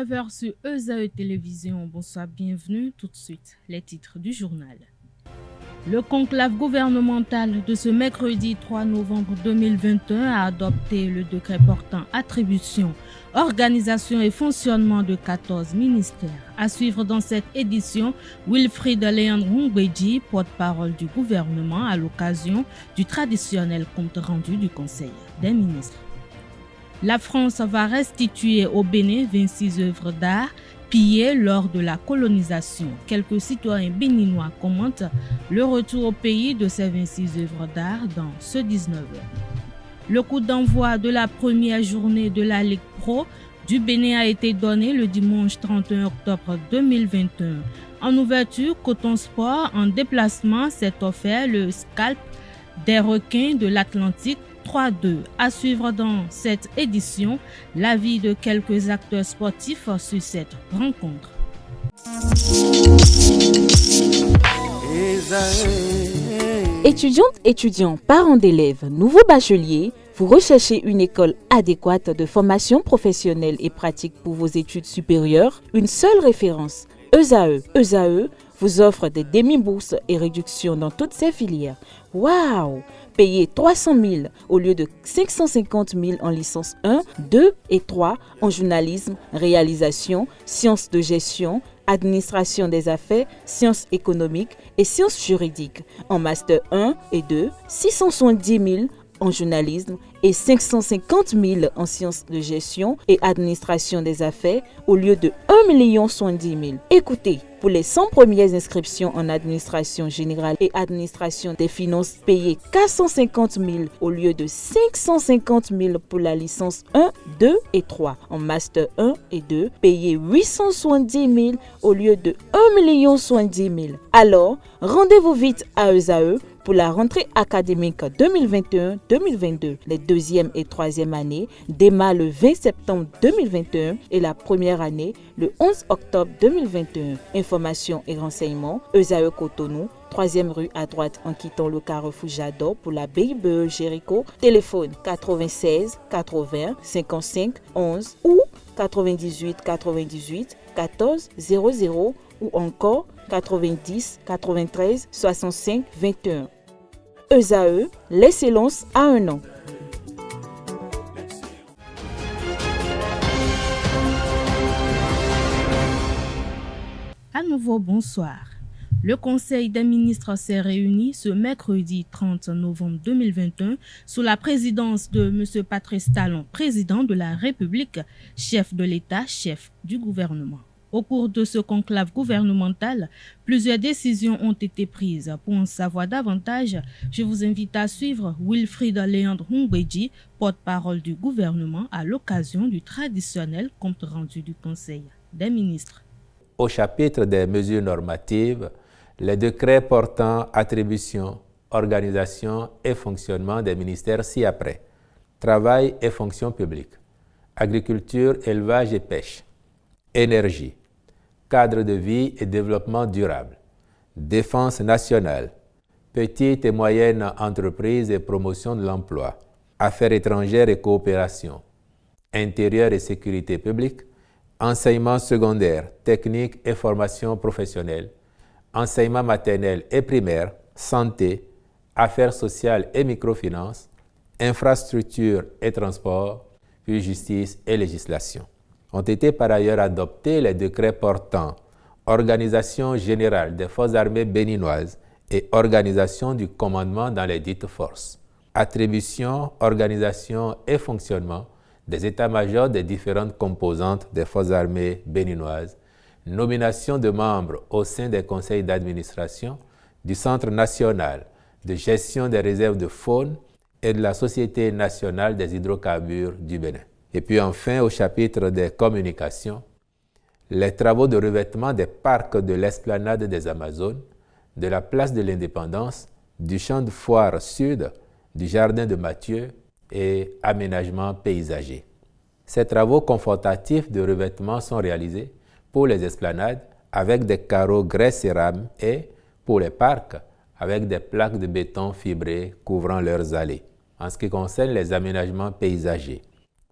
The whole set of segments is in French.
9h sur ESAE Télévision. Bonsoir, bienvenue. Tout de suite, les titres du journal. Le conclave gouvernemental de ce mercredi 3 novembre 2021 a adopté le décret portant attribution, organisation et fonctionnement de 14 ministères. À suivre dans cette édition, Wilfried Léandre Ngouedji, porte-parole du gouvernement, à l'occasion du traditionnel compte rendu du Conseil des ministres. La France va restituer au Bénin 26 œuvres d'art pillées lors de la colonisation. Quelques citoyens béninois commentent le retour au pays de ces 26 œuvres d'art dans ce 19h. Le coup d'envoi de la première journée de la Ligue Pro du Bénin a été donné le dimanche 31 octobre 2021. En ouverture, Coton Sport en déplacement s'est offert le scalp des requins de l'Atlantique 3-2. À suivre dans cette édition, l'avis de quelques acteurs sportifs sur cette rencontre. Étudiantes, étudiants, parents d'élèves, nouveaux bacheliers, vous recherchez une école adéquate de formation professionnelle et pratique pour vos études supérieures? Une seule référence, ESAE. ESAE vous offre des demi-bourses et réductions dans toutes ces filières. Waouh! Payez 300 000 au lieu de 550 000 en licence 1, 2 et 3 en journalisme, réalisation, sciences de gestion, administration des affaires, sciences économiques et sciences juridiques. En master 1 et 2, 670 000 en journalisme et 550 000 en sciences de gestion et administration des affaires au lieu de 1 070 000. Écoutez, pour les 100 premières inscriptions en administration générale et administration des finances, payez 450 000 au lieu de 550 000 pour la licence 1, 2 et 3. En master 1 et 2, payez 870 000 au lieu de 1 070 000. Alors, rendez-vous vite à ESAE pour la rentrée académique 2021-2022. Les deuxième et troisième années démarrent le 20 septembre 2021 et la première année le 11 octobre 2021. Informations et renseignements, ESAE Cotonou, 3e rue à droite en quittant le carrefour Jadot pour la BIBE Jéricho. Téléphone 96 80 55 11 ou 98 98 14 00 ou encore 90 93 65 21. ESAE, l'excellence à un an. À nouveau, bonsoir. Le Conseil des ministres s'est réuni ce mercredi 30 novembre 2021 sous la présidence de M. Patrice Talon, président de la République, chef de l'État, chef du gouvernement. Au cours de ce conclave gouvernemental, plusieurs décisions ont été prises. Pour en savoir davantage, je vous invite à suivre Wilfried Léandre Ngouedji, porte-parole du gouvernement, à l'occasion du traditionnel compte rendu du Conseil des ministres. Au chapitre des mesures normatives, les décrets portant attribution, organisation et fonctionnement des ministères ci-après: travail et fonction publique, agriculture, élevage et pêche, énergie, cadre de vie et développement durable, défense nationale, petites et moyennes entreprises et promotion de l'emploi, affaires étrangères et coopération, intérieur et sécurité publique, enseignement secondaire, technique et formation professionnelle, enseignement maternel et primaire, santé, affaires sociales et microfinance, infrastructures et transports, puis justice et législation. Ont été par ailleurs adoptés les décrets portant organisation générale des forces armées béninoises et organisation du commandement dans les dites forces, attribution, organisation et fonctionnement des états-majors des différentes composantes des forces armées béninoises, nomination de membres au sein des conseils d'administration du Centre national de gestion des réserves de faune et de la Société nationale des hydrocarbures du Bénin. Et puis enfin, au chapitre des communications, les travaux de revêtement des parcs de l'esplanade des Amazones, de la place de l'Indépendance, du champ de foire sud, du jardin de Mathieu et aménagement paysager. Ces travaux confortatifs de revêtement sont réalisés pour les esplanades avec des carreaux grès cérame et pour les parcs avec des plaques de béton fibré couvrant leurs allées. En ce qui concerne les aménagements paysagers,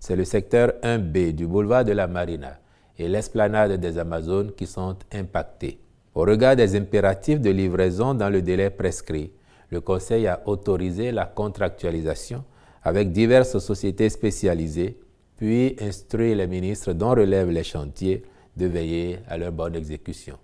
c'est le secteur 1B du boulevard de la Marina et l'esplanade des Amazones qui sont impactés. Au regard des impératifs de livraison dans le délai prescrit, le Conseil a autorisé la contractualisation avec diverses sociétés spécialisées, puis instruit les ministres dont relèvent les chantiers de veiller à leur bonne exécution.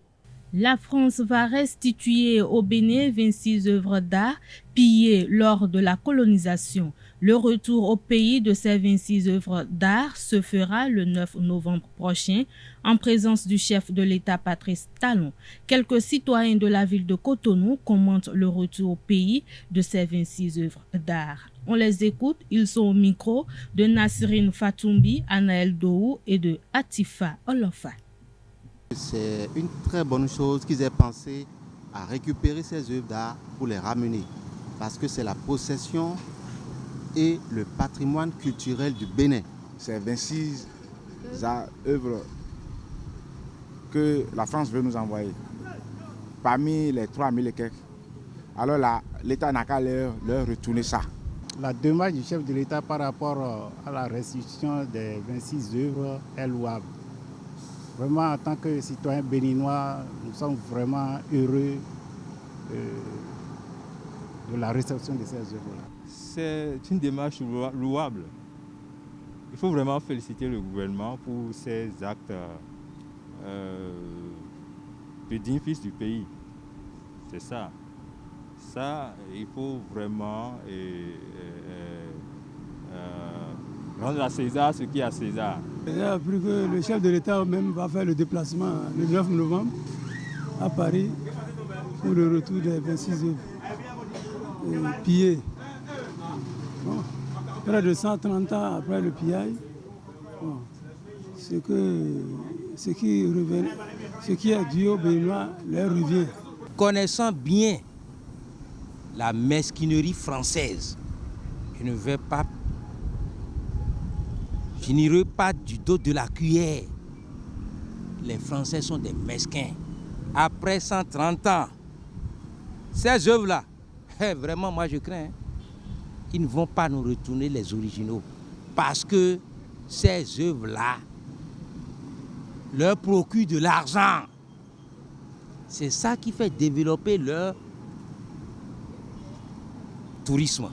La France va restituer au Bénin 26 œuvres d'art pillées lors de la colonisation. Le retour au pays de ces 26 œuvres d'art se fera le 9 novembre prochain en présence du chef de l'État Patrice Talon. Quelques citoyens de la ville de Cotonou commentent le retour au pays de ces 26 œuvres d'art. On les écoute, ils sont au micro de Nassirine Fatoumbi, Anaël Dohou et de Atifa Olofa. C'est une très bonne chose qu'ils aient pensé à récupérer ces œuvres d'art pour les ramener, parce que c'est la possession et le patrimoine culturel du Bénin. C'est 26 œuvres que la France veut nous envoyer, parmi les 3000 et quelques. Alors là, l'État n'a qu'à leur retourner ça. La démarche du chef de l'État par rapport à la restitution des 26 œuvres est louable. Vraiment, en tant que citoyens béninois, nous sommes vraiment heureux de la réception de ces œuvres-là. C'est une démarche louable. Il faut vraiment féliciter le gouvernement pour ces actes de digne fils du pays. C'est ça. Ça, il faut vraiment rendre à César ce qui est à César. J'ai appris que le chef de l'État même va faire le déplacement le 9 novembre à Paris pour le retour des 26 œuvres pillées. Bon, près de 130 ans après le pillage, bon, ce qui est dû aux Béninois leur revient. Connaissant bien la mesquinerie française, je n'irai pas du dos de la cuillère. Les Français sont des mesquins. Après 130 ans, ces œuvres-là, vraiment, moi je crains, ils ne vont pas nous retourner les originaux. Parce que ces œuvres-là leur procurent de l'argent. C'est ça qui fait développer leur tourisme.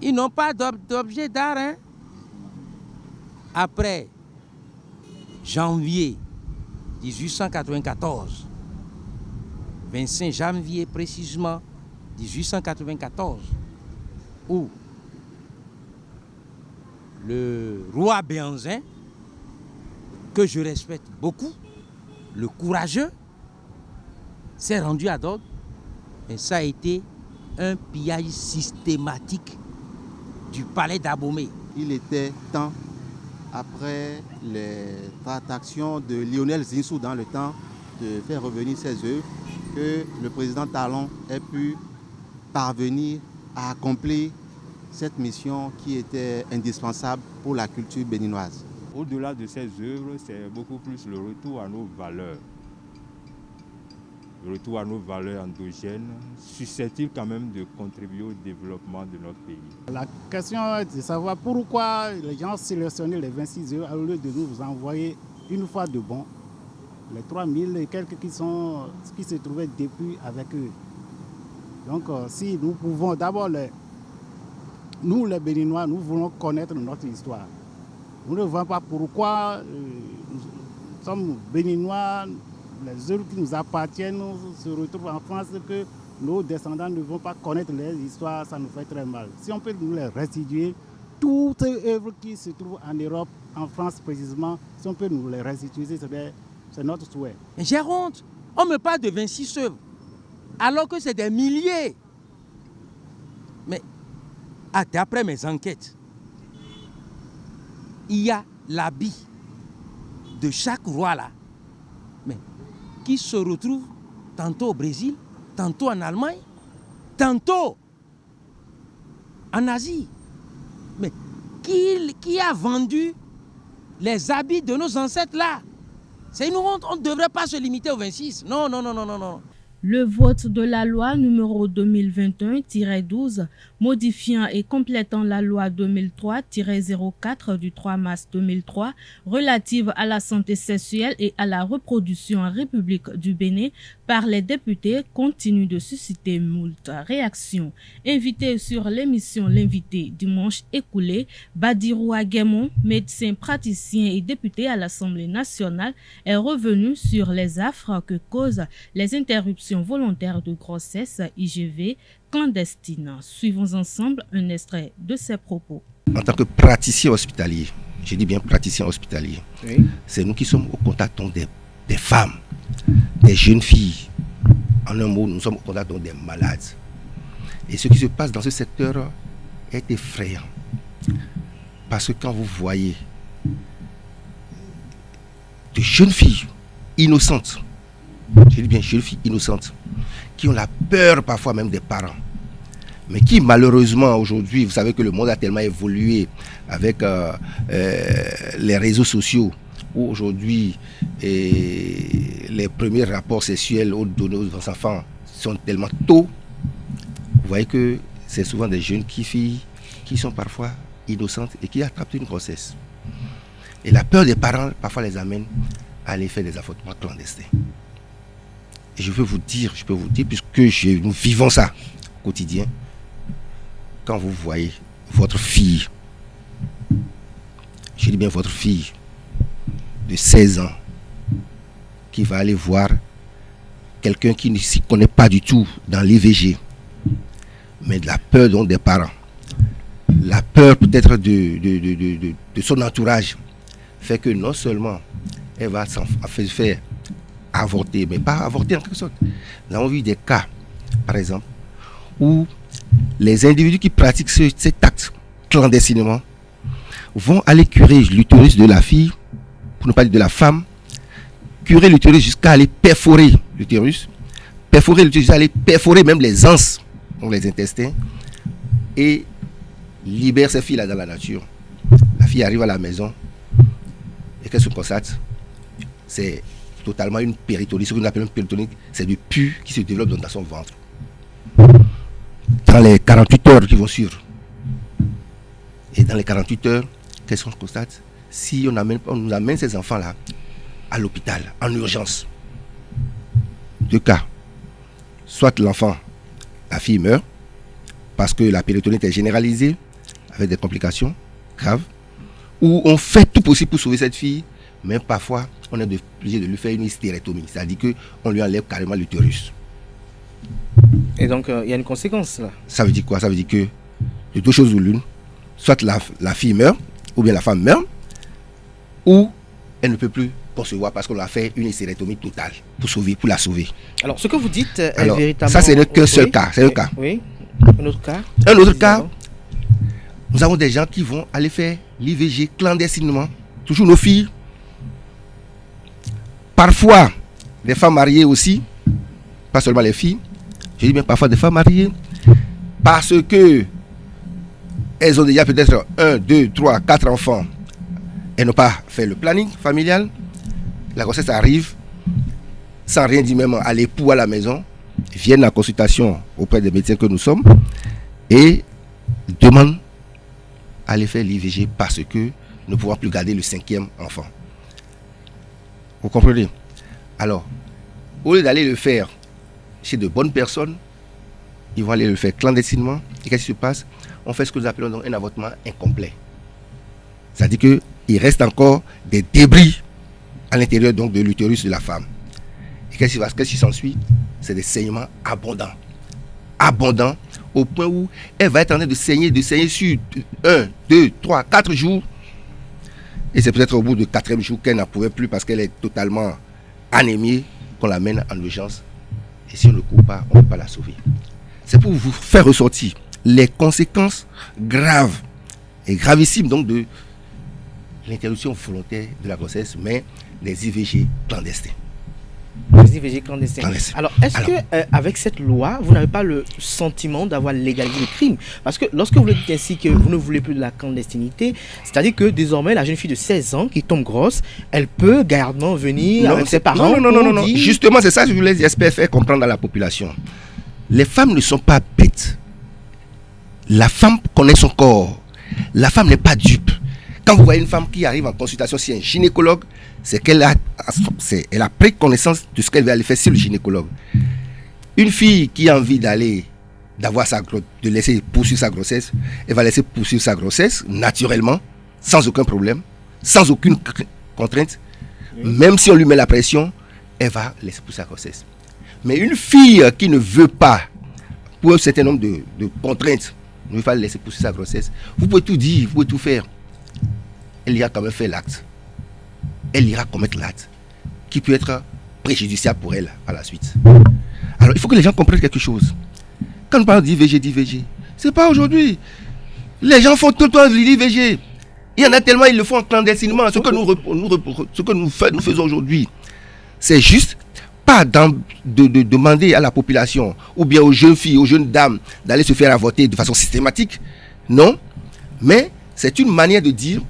Ils n'ont pas d'objet d'art, hein? Après janvier 1894, 25 janvier précisément 1894, où le roi Béhanzin, que je respecte beaucoup, le courageux, s'est rendu à Dog, et ça a été un pillage systématique du palais d'Abomey. Il était temps, après les tractations de Lionel Zinsou dans le temps, de faire revenir ses œuvres, que le président Talon ait pu parvenir à accomplir cette mission qui était indispensable pour la culture béninoise. Au-delà de ces œuvres, c'est beaucoup plus le retour à nos valeurs. Le retour à nos valeurs endogènes, susceptibles quand même de contribuer au développement de notre pays. La question est de savoir pourquoi les gens sélectionnaient les 26 œuvres au lieu de nous envoyer une fois de bon les 3000 et quelques qui se trouvaient depuis avec eux. Donc si nous pouvons d'abord, nous les Béninois, nous voulons connaître notre histoire. Nous ne voyons pas pourquoi nous sommes Béninois, les œuvres qui nous appartiennent se retrouvent en France, que nos descendants ne vont pas connaître leur histoire, ça nous fait très mal. Si on peut nous les restituer, toutes les œuvres qui se trouvent en Europe, en France précisément, si on peut nous les restituer, c'est notre souhait. J'ai honte. On me parle de 26 œuvres, alors que c'est des milliers. Mais d'après mes enquêtes, il y a l'habit de chaque roi là, mais qui se retrouve tantôt au Brésil, tantôt en Allemagne, tantôt en Asie. Mais qui a vendu les habits de nos ancêtres là? C'est une honte, on ne devrait pas se limiter aux 26. Non. Le vote de la loi numéro 2021-12 modifiant et complétant la loi 2003-04 du 3 mars 2003 relative à la santé sexuelle et à la reproduction en République du Bénin par les députés continue de susciter moult réactions. Invité sur l'émission L'invité dimanche écoulé, Badirou Aguemon, médecin praticien et député à l'Assemblée nationale, est revenu sur les affres que causent les interruptions volontaires de grossesse IGV clandestine. Suivons ensemble un extrait de ses propos. En tant que praticien hospitalier, je dis bien praticien hospitalier, oui. C'est nous qui sommes au contact donc, des femmes, des jeunes filles. En un mot, nous sommes au contact donc, des malades. Et ce qui se passe dans ce secteur est effrayant. Parce que quand vous voyez de jeunes filles innocentes, je dis bien jeunes filles innocentes, qui ont la peur parfois même des parents, mais qui malheureusement aujourd'hui, vous savez que le monde a tellement évolué avec les réseaux sociaux, où aujourd'hui les premiers rapports sexuels donnés aux enfants sont tellement tôt, vous voyez que c'est souvent des jeunes filles qui sont parfois innocentes et qui attrapent une grossesse. Et la peur des parents parfois les amène à aller faire des avortements clandestins. Et je peux vous dire, puisque nous vivons ça au quotidien, quand vous voyez votre fille, je dis bien votre fille de 16 ans, qui va aller voir quelqu'un qui ne s'y connaît pas du tout dans l'IVG, mais de la peur donc des parents, la peur peut-être de son entourage, fait que non seulement elle va s'en faire avorter, mais pas avorter en quelque sorte. Nous avons vu des cas, par exemple, où les individus qui pratiquent cet acte clandestinement vont aller curer l'utérus de la fille, pour ne pas dire de la femme, curer l'utérus jusqu'à aller perforer l'utérus, jusqu'à aller perforer même les anses, donc les intestins, et libère ces filles-là dans la nature. La fille arrive à la maison, et qu'elle se constate, c'est totalement une péritonite. Ce qu'on appelle une péritonite, c'est du pus qui se développe dans son ventre. Dans les 48 heures qui vont suivre, et dans les 48 heures, qu'est-ce qu'on constate? Si on nous amène ces enfants-là à l'hôpital, en urgence, deux cas. Soit l'enfant, la fille meurt, parce que la péritonite est généralisée, avec des complications graves, ou on fait tout possible pour sauver cette fille, mais parfois, on est obligé de lui faire une hystérectomie, c'est-à-dire qu'on lui enlève carrément l'utérus. Et donc, il y a une conséquence là. Ça veut dire quoi? Ça veut dire que de deux choses ou l'une, soit la fille meurt, ou bien la femme meurt, ou elle ne peut plus concevoir parce qu'on a fait une hystérectomie totale pour la sauver. Alors, ce que vous dites est véritablement... Ça, c'est qu'un seul cas. C'est le cas. Oui. Un autre cas? Un autre cas, nous avons des gens qui vont aller faire l'IVG clandestinement. Toujours nos filles. Parfois, des femmes mariées aussi. Pas seulement les filles. Je dis bien parfois des femmes mariées. Parce que elles ont déjà peut-être 1, 2, 3, 4 enfants. Elles n'ont pas fait le planning familial. La grossesse arrive sans rien dire même à l'époux à la maison. Viennent en consultation auprès des médecins que nous sommes et demandent à aller faire l'IVG parce que nous ne pouvons plus garder le 5e enfant. Vous comprenez? Alors, au lieu d'aller le faire chez de bonnes personnes, ils vont aller le faire clandestinement. Et qu'est-ce qui se passe? On fait ce que nous appelons donc un avortement incomplet. C'est-à-dire qu'il reste encore des débris à l'intérieur donc de l'utérus de la femme. Et qu'est-ce qui s'ensuit? C'est des saignements abondants. Abondants au point où elle va être en train de saigner sur 1, 2, 3, 4 jours. Et c'est peut-être au bout du 4e jour qu'elle n'en pouvait plus parce qu'elle est totalement anémiée qu'on l'amène en urgence. Et si on ne coupe pas, on ne peut pas la sauver. C'est pour vous faire ressortir les conséquences graves et gravissimes donc de l'interruption volontaire de la grossesse, mais des IVG clandestins. Les IVG clandestins. Alors, est-ce que avec cette loi, vous n'avez pas le sentiment d'avoir légalisé le crime? Parce que lorsque vous le dites ainsi que vous ne voulez plus de la clandestinité, c'est-à-dire que désormais, la jeune fille de 16 ans qui tombe grosse, elle peut gardement venir avec ses parents. Non. Justement, c'est ça que je voulais j'espère faire comprendre à la population. Les femmes ne sont pas bêtes. La femme connaît son corps. La femme n'est pas dupe. Quand vous voyez une femme qui arrive en consultation chez un gynécologue, c'est qu'elle a pris connaissance de ce qu'elle va aller faire sur le gynécologue. Une fille qui a envie de laisser poursuivre sa grossesse, elle va laisser poursuivre sa grossesse naturellement, sans aucun problème, sans aucune contrainte. Même si on lui met la pression, elle va laisser poursuivre sa grossesse. Mais une fille qui ne veut pas, pour un certain nombre de contraintes, ne veut pas laisser poursuivre sa grossesse, vous pouvez tout dire, vous pouvez tout faire. Elle ira quand même faire l'acte. Elle ira commettre l'acte qui peut être préjudiciable pour elle à la suite. Alors il faut que les gens comprennent quelque chose. Quand on parle d'IVG, c'est pas aujourd'hui. Les gens font tout le temps de l'IVG. Il y en a tellement, ils le font clandestinement. Ce que nous faisons aujourd'hui, c'est juste pas de demander à la population ou bien aux jeunes filles, aux jeunes dames d'aller se faire avorter de façon systématique. Non, mais c'est une manière de dire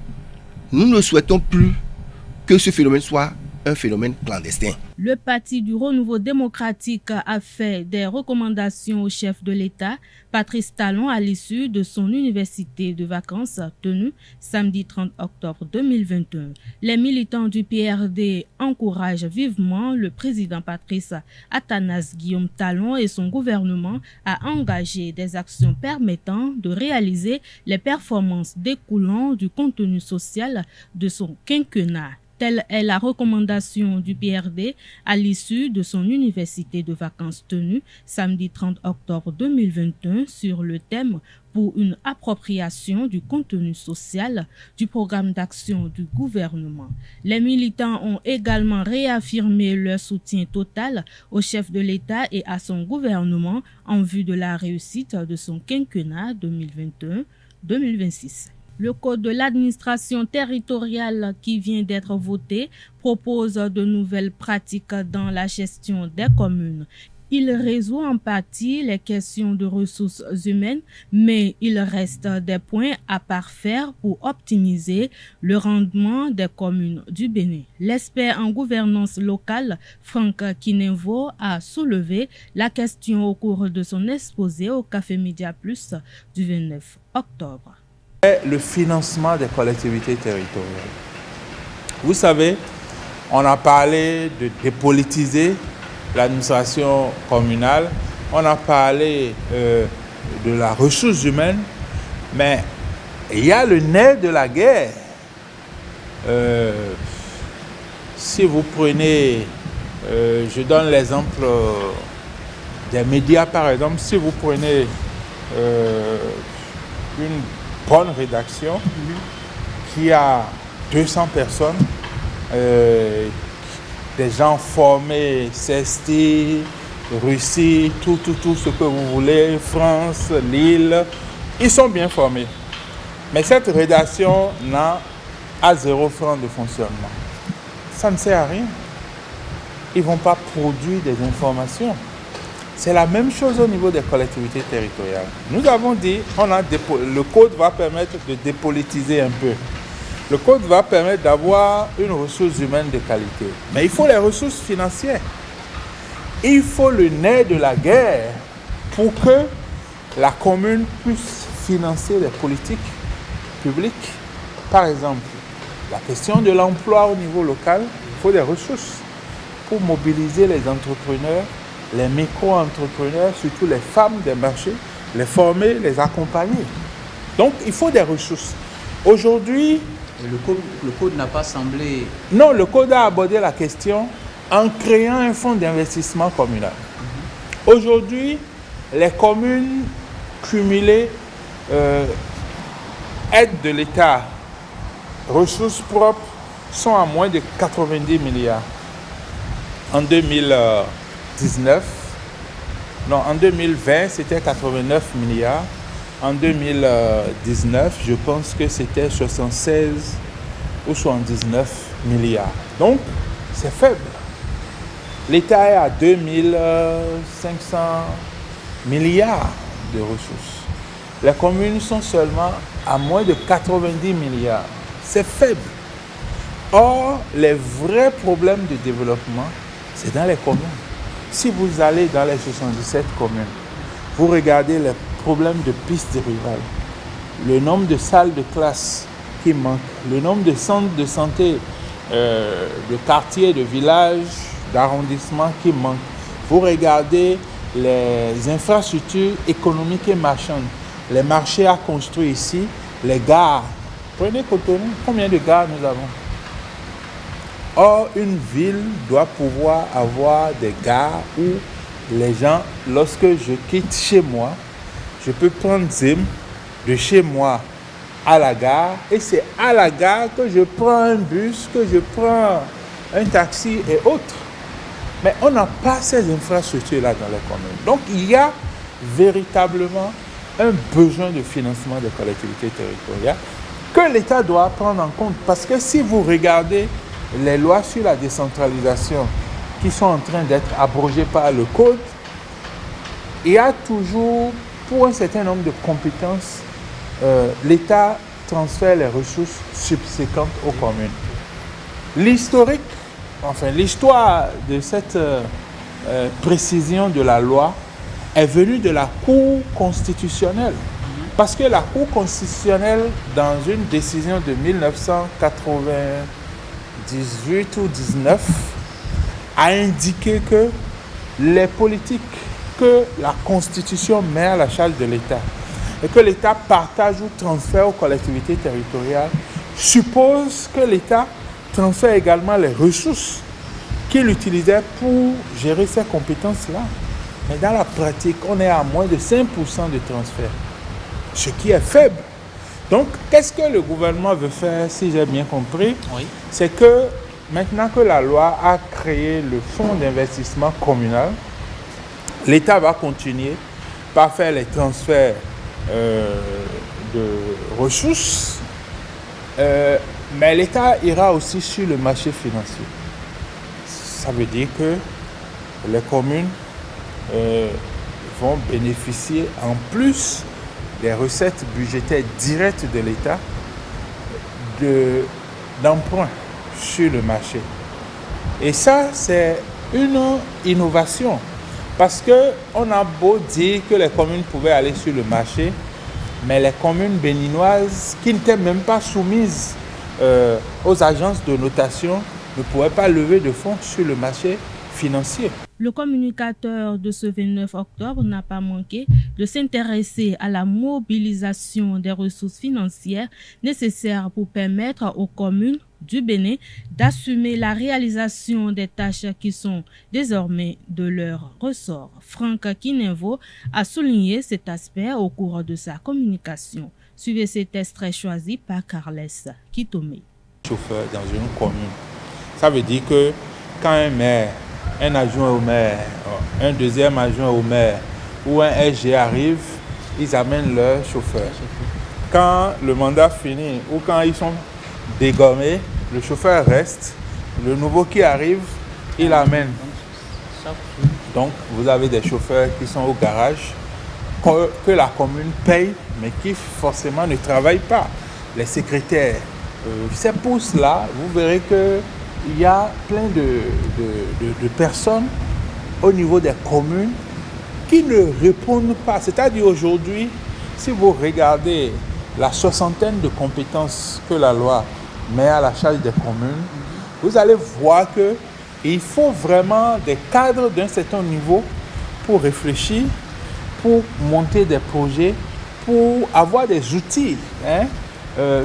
nous ne souhaitons plus que ce phénomène soit un phénomène clandestin. Le Parti du Renouveau démocratique a fait des recommandations au chef de l'État, Patrice Talon, à l'issue de son université de vacances tenue samedi 30 octobre 2021. Les militants du PRD encouragent vivement le président Patrice Athanase Guillaume Talon et son gouvernement à engager des actions permettant de réaliser les performances découlant du contenu social de son quinquennat. Telle est la recommandation du PRD à l'issue de son université de vacances tenue samedi 30 octobre 2021 sur le thème pour une appropriation du contenu social du programme d'action du gouvernement. Les militants ont également réaffirmé leur soutien total au chef de l'État et à son gouvernement en vue de la réussite de son quinquennat 2021-2026. Le code de l'administration territoriale qui vient d'être voté propose de nouvelles pratiques dans la gestion des communes. Il résout en partie les questions de ressources humaines, mais il reste des points à parfaire pour optimiser le rendement des communes du Bénin. L'expert en gouvernance locale, Franck Kinevo, a soulevé la question au cours de son exposé au Café Média Plus du 29 octobre. Le financement des collectivités territoriales. Vous savez, on a parlé de dépolitiser l'administration communale, on a parlé de la ressource humaine, mais il y a le nerf de la guerre. Si vous prenez, je donne l'exemple des médias par exemple, si vous prenez une bonne rédaction qui a 200 personnes, des gens formés, CST, Russie, tout ce que vous voulez, France, Lille, ils sont bien formés. Mais cette rédaction n'a à 0 franc de fonctionnement. Ça ne sert à rien. Ils ne vont pas produire des informations. C'est la même chose au niveau des collectivités territoriales. Nous avons dit, le code va permettre de dépolitiser un peu. Le code va permettre d'avoir une ressource humaine de qualité. Mais il faut les ressources financières. Il faut le nerf de la guerre pour que la commune puisse financer les politiques publiques. Par exemple, la question de l'emploi au niveau local, il faut des ressources pour mobiliser les entrepreneurs, les micro-entrepreneurs, surtout les femmes des marchés, les former, les accompagner. Donc, il faut des ressources. Aujourd'hui... Le code n'a pas semblé... Non, le code a abordé la question en créant un fonds d'investissement communal. Aujourd'hui, les communes cumulées, aides de l'État, ressources propres, sont à moins de 90 milliards. En 2019, non, en 2020, c'était 89 milliards. En 2019, je pense que c'était 76 ou 79 milliards. Donc, c'est faible. L'État est à 2500 milliards de ressources. Les communes sont seulement à moins de 90 milliards. C'est faible. Or, les vrais problèmes de développement, c'est dans les communes. Si vous allez dans les 77 communes, vous regardez les problèmes de pistes rurales, le nombre de salles de classe qui manquent, le nombre de centres de santé, de quartiers, de villages, d'arrondissements qui manquent. Vous regardez les infrastructures économiques et marchandes, les marchés à construire ici, les gares. Prenez Cotonou, combien de gares nous avons? Or, une ville doit pouvoir avoir des gares où les gens, lorsque je quitte chez moi, je peux prendre Zim de chez moi à la gare, et c'est à la gare que je prends un bus, que je prends un taxi et autres. Mais on n'a pas ces infrastructures-là dans les communes. Donc il y a véritablement un besoin de financement des collectivités territoriales que l'État doit prendre en compte. Parce que si vous regardez les lois sur la décentralisation qui sont en train d'être abrogées par le Code, il y a toujours, pour un certain nombre de compétences, l'État transfère les ressources subséquentes aux communes. L'historique, enfin l'histoire de cette précision de la loi est venue de la Cour constitutionnelle. Parce que la Cour constitutionnelle, dans une décision de 1998 ou 19, a indiqué que les politiques que la Constitution met à la charge de l'État et que l'État partage ou transfère aux collectivités territoriales suppose que l'État transfère également les ressources qu'il utilisait pour gérer ces compétences-là. Mais dans la pratique, on est à moins de 5% de transfert, ce qui est faible. Donc, qu'est-ce que le gouvernement veut faire, si j'ai bien compris? Oui. C'est que maintenant que la loi a créé le fonds d'investissement communal, l'État va continuer par faire les transferts de ressources, mais l'État ira aussi sur le marché financier. Ça veut dire que les communes vont bénéficier en plus des recettes budgétaires directes de l'État d'emprunts sur le marché. Et ça, c'est une innovation. Parce qu'on a beau dire que les communes pouvaient aller sur le marché, mais les communes béninoises qui n'étaient même pas soumises aux agences de notation ne pouvaient pas lever de fonds sur le marché financier. Le communicateur de ce 29 octobre n'a pas manqué de s'intéresser à la mobilisation des ressources financières nécessaires pour permettre aux communes du Bénin d'assumer la réalisation des tâches qui sont désormais de leur ressort. Franck Kinevo a souligné cet aspect au cours de sa communication. Suivez cet extrait choisi par Carles Kitome. Chauffeur dans une commune, ça veut dire que quand un maire, un adjoint au maire, un deuxième adjoint au maire ou un SG arrive, ils amènent leur chauffeur. Quand le mandat finit ou quand ils sont dégommés, le chauffeur reste, le nouveau qui arrive, il amène. Donc vous avez des chauffeurs qui sont au garage, que la commune paye, mais qui forcément ne travaillent pas. Les secrétaires, ces postes-là, vous verrez qu'il y a plein de personnes au niveau des communes qui ne répondent pas. C'est-à-dire aujourd'hui, si vous regardez la soixantaine de compétences que la loi met à la charge des communes, vous allez voir qu'il faut vraiment des cadres d'un certain niveau pour réfléchir, pour monter des projets, pour avoir des outils.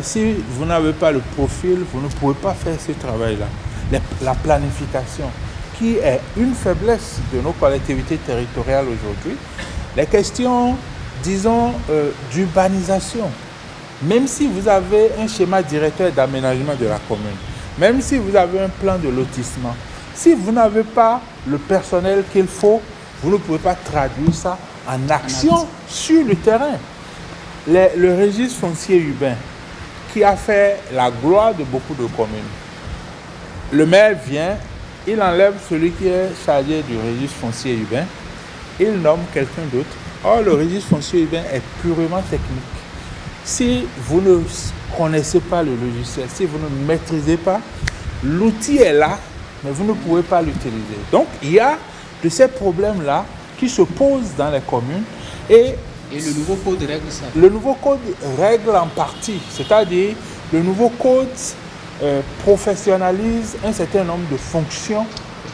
Si vous n'avez pas le profil, vous ne pouvez pas faire ce travail-là. La planification, qui est une faiblesse de nos collectivités territoriales aujourd'hui. Les questions, disons, d'urbanisation. Même si vous avez un schéma directeur d'aménagement de la commune, même si vous avez un plan de lotissement, si vous n'avez pas le personnel qu'il faut, vous ne pouvez pas traduire ça en action sur le terrain. Le registre foncier urbain, qui a fait la gloire de beaucoup de communes. Le maire vient, il enlève celui qui est chargé du registre foncier urbain, il nomme quelqu'un d'autre. Or, le registre foncier urbain est purement technique. Si vous ne connaissez pas le logiciel, si vous ne maîtrisez pas, l'outil est là, mais vous ne pouvez pas l'utiliser. Donc, il y a de ces problèmes-là qui se posent dans les communes. Et le nouveau code règle ça? Le nouveau code règle en partie, c'est-à-dire le nouveau code professionnalise un certain nombre de fonctions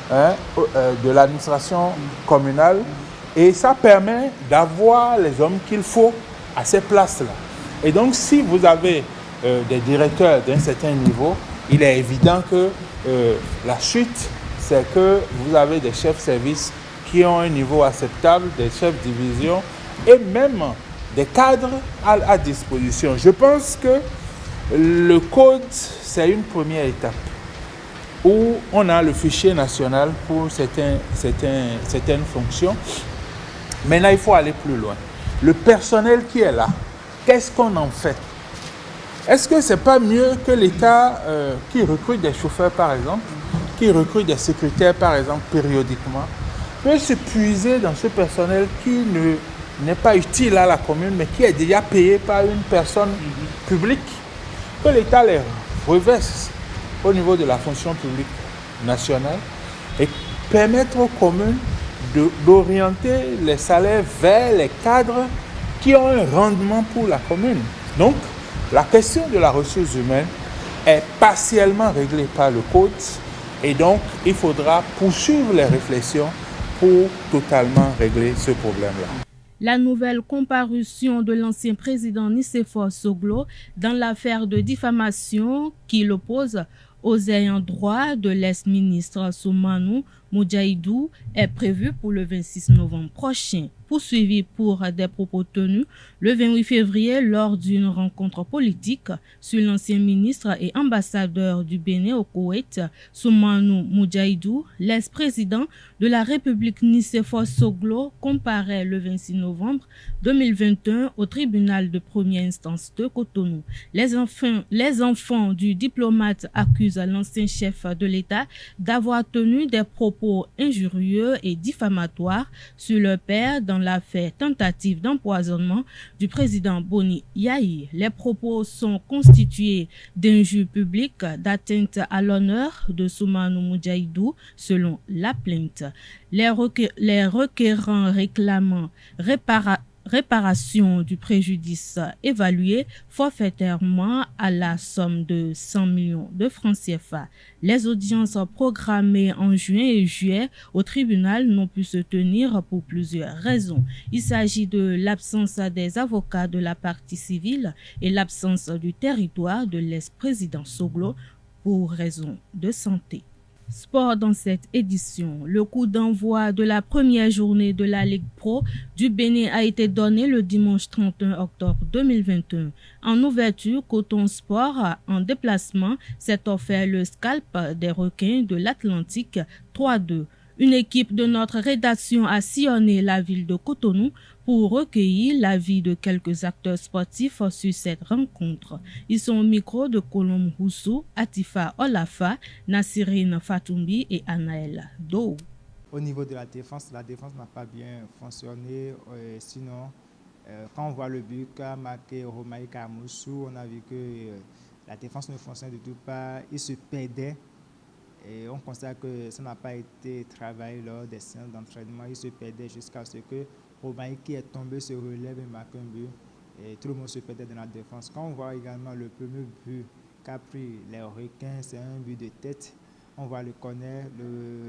de l'administration communale et ça permet d'avoir les hommes qu'il faut à ces places-là. Et donc, si vous avez des directeurs d'un certain niveau, il est évident que la suite, c'est que vous avez des chefs de service qui ont un niveau acceptable, des chefs de division et même des cadres à disposition. Je pense que le code, c'est une première étape où on a le fichier national pour certaines fonctions. Maintenant, il faut aller plus loin. Le personnel qui est là, qu'est-ce qu'on en fait? Est-ce que ce n'est pas mieux que l'État qui recrute des chauffeurs, par exemple, qui recrute des secrétaires, par exemple, périodiquement, peut se puiser dans ce personnel qui n'est pas utile à la commune, mais qui est déjà payé par une personne publique, que l'État les reverse au niveau de la fonction publique nationale et permettre aux communes d'orienter les salaires vers les cadres qui ont un rendement pour la commune. Donc, la question de la ressource humaine est partiellement réglée par le code et donc il faudra poursuivre les réflexions pour totalement régler ce problème-là. La nouvelle comparution de l'ancien président Nicéphore Soglo dans l'affaire de diffamation qui l'oppose aux ayants droit de l'ex-ministre Soumanou Moudjaïdou est prévue pour le 26 novembre prochain. Poursuivi pour des propos tenus le 28 février lors d'une rencontre politique sur l'ancien ministre et ambassadeur du Bénin au Koweït, Soumanou Moudjaïdou, l'ex-président de la République Nicéphore Soglo comparaît le 26 novembre 2021 au tribunal de première instance de Cotonou. Les enfants du diplomate accusent l'ancien chef de l'État d'avoir tenu des propos injurieux et diffamatoires sur leur père dans l'affaire tentative d'empoisonnement du président Boni Yahi. Les propos sont constitués d'injures publiques, d'atteinte à l'honneur de Soumanou Moudjaïdou, selon la plainte. Les requérants réclamant réparation du préjudice évalué forfaitairement à la somme de 100 millions de francs CFA. Les audiences programmées en juin et juillet au tribunal n'ont pu se tenir pour plusieurs raisons. Il s'agit de l'absence des avocats de la partie civile et l'absence du territoire de l'ex-président Soglo pour raison de santé. Sport dans cette édition. Le coup d'envoi de la première journée de la Ligue Pro du Bénin a été donné le dimanche 31 octobre 2021. En ouverture, Coton Sport, en déplacement, s'est offert le scalp des requins de l'Atlantique 3-2. Une équipe de notre rédaction a sillonné la ville de Cotonou pour recueillir l'avis de quelques acteurs sportifs sur cette rencontre. Ils sont au micro de Colombe Roussou, Atifa Olafa, Nassirine Fatoumbi et Anaël Dou. Au niveau de la défense n'a pas bien fonctionné. Sinon, quand on voit le but qu'a marqué Romaï Kamoussou, on a vu que la défense ne fonctionnait du tout pas. Il se perdait. Et on constate que ça n'a pas été travaillé lors des séances d'entraînement. Il se perdait jusqu'à ce que Romaï, qui est tombé, se relève et marque un but. Et tout le monde se perdait dans la défense. Quand on voit également le premier but qu'a pris les requins, c'est un but de tête. On voit le corner,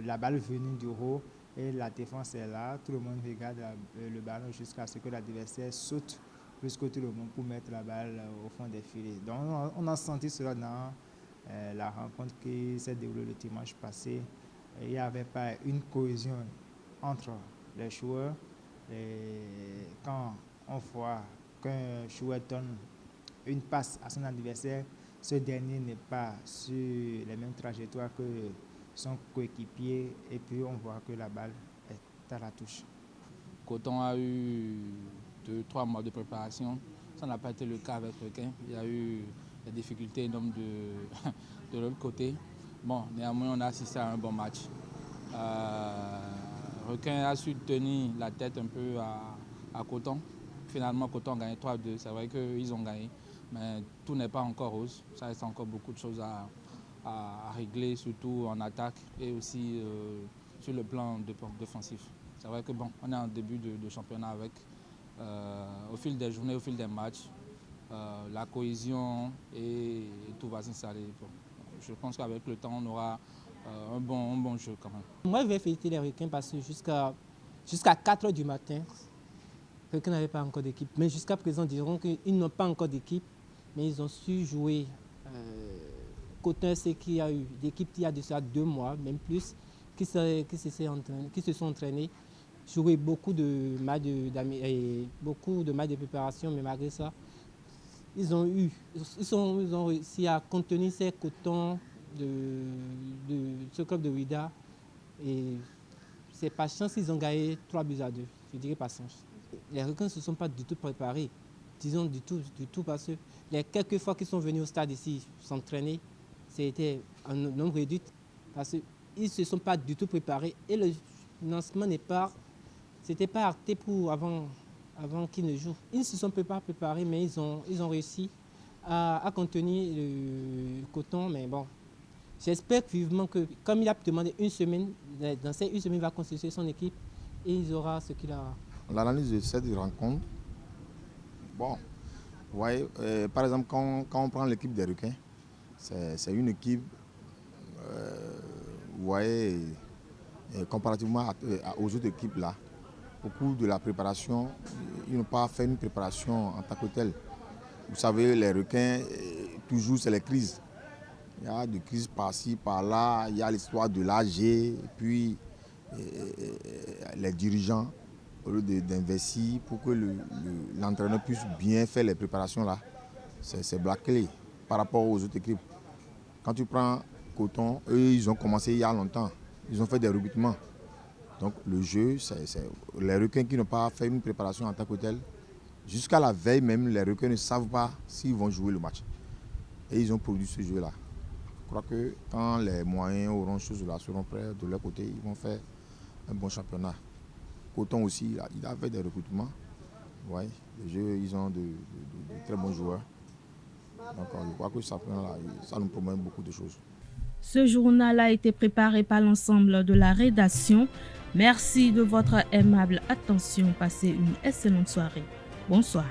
la balle venue du haut et la défense est là. Tout le monde regarde le ballon jusqu'à ce que l'adversaire saute plus que tout le monde pour mettre la balle au fond des filets. Donc on a senti cela dans la rencontre qui s'est déroulée le dimanche passé. Il n'y avait pas une cohésion entre les joueurs. Et quand on voit qu'un joueur donne une passe à son adversaire, ce dernier n'est pas sur les mêmes trajectoires que son coéquipier et puis on voit que la balle est à la touche. Coton a eu 2-3 mois de préparation. Ça n'a pas été le cas avec Requin. Il y a eu des difficultés énormes de l'autre côté. bon, néanmoins, on a assisté à un bon match. Requin a su tenir la tête un peu à Coton. Finalement, Coton a gagné 3-2. C'est vrai qu'ils ont gagné, mais tout n'est pas encore rose. Ça reste encore beaucoup de choses à régler, surtout en attaque et aussi sur le plan défensif. C'est vrai que bon, on est en début de championnat avec. Au fil des journées, au fil des matchs, la cohésion et tout va s'installer. Je pense qu'avec le temps, on aura un bon jeu quand même. Moi, je vais féliciter les Requins parce que jusqu'à 4 h du matin, les Requins n'avaient pas encore d'équipe. Mais jusqu'à présent, diront qu'ils n'ont pas encore d'équipe, mais ils ont su jouer. Coton, c'est qu'il y a eu d'équipes il y a de ça 2 mois, même plus, qui se sont entraînés, jouer beaucoup de matchs de préparation, mais malgré ça, ils ont réussi à contenir ces Cotons de ce club de Ouidah. Et c'est par chance qu'ils ont gagné 3-2. Je dirais par chance. Les Requins ne se sont pas du tout préparés. Disons du tout parce que les quelques fois qu'ils sont venus au stade ici s'entraîner, c'était un nombre réduit parce qu'ils ne se sont pas du tout préparés et le lancement c'était pas acté pour avant qu'ils ne jouent. Ils ne se sont pas préparés, mais ils ont réussi à contenir le Coton. Mais bon, j'espère vivement que, comme il a demandé une semaine, dans ces une semaine, il va constituer son équipe et il aura ce qu'il a. L'analyse de cette rencontre, bon, vous voyez, par exemple, quand on prend l'équipe des Requins, c'est une équipe, vous voyez, comparativement aux autres équipes là, au cours de la préparation, ils n'ont pas fait une préparation en tant que telle. Vous savez, les Requins, toujours c'est les crises. Il y a des crises par-ci, par-là, il y a l'histoire de l'AG, puis les dirigeants, au lieu d'investir pour que l'entraîneur puisse bien faire les préparations là, c'est bâclé par rapport aux autres équipes. Quand tu prends Coton, eux, ils ont commencé il y a longtemps. Ils ont fait des recrutements. Donc le jeu, c'est les Requins qui n'ont pas fait une préparation en tant que telle. Jusqu'à la veille même, les Requins ne savent pas s'ils vont jouer le match. Et ils ont produit ce jeu-là. Je crois que quand les moyens auront choses là, seront prêts de leur côté, ils vont faire un bon championnat. Coton aussi, il a fait des recrutements. Ouais, les jeux, ils ont de très bons joueurs. Donc je crois que ce championnat-là, ça nous promet beaucoup de choses. Ce journal a été préparé par l'ensemble de la rédaction. Merci de votre aimable attention. Passez une excellente soirée. Bonsoir.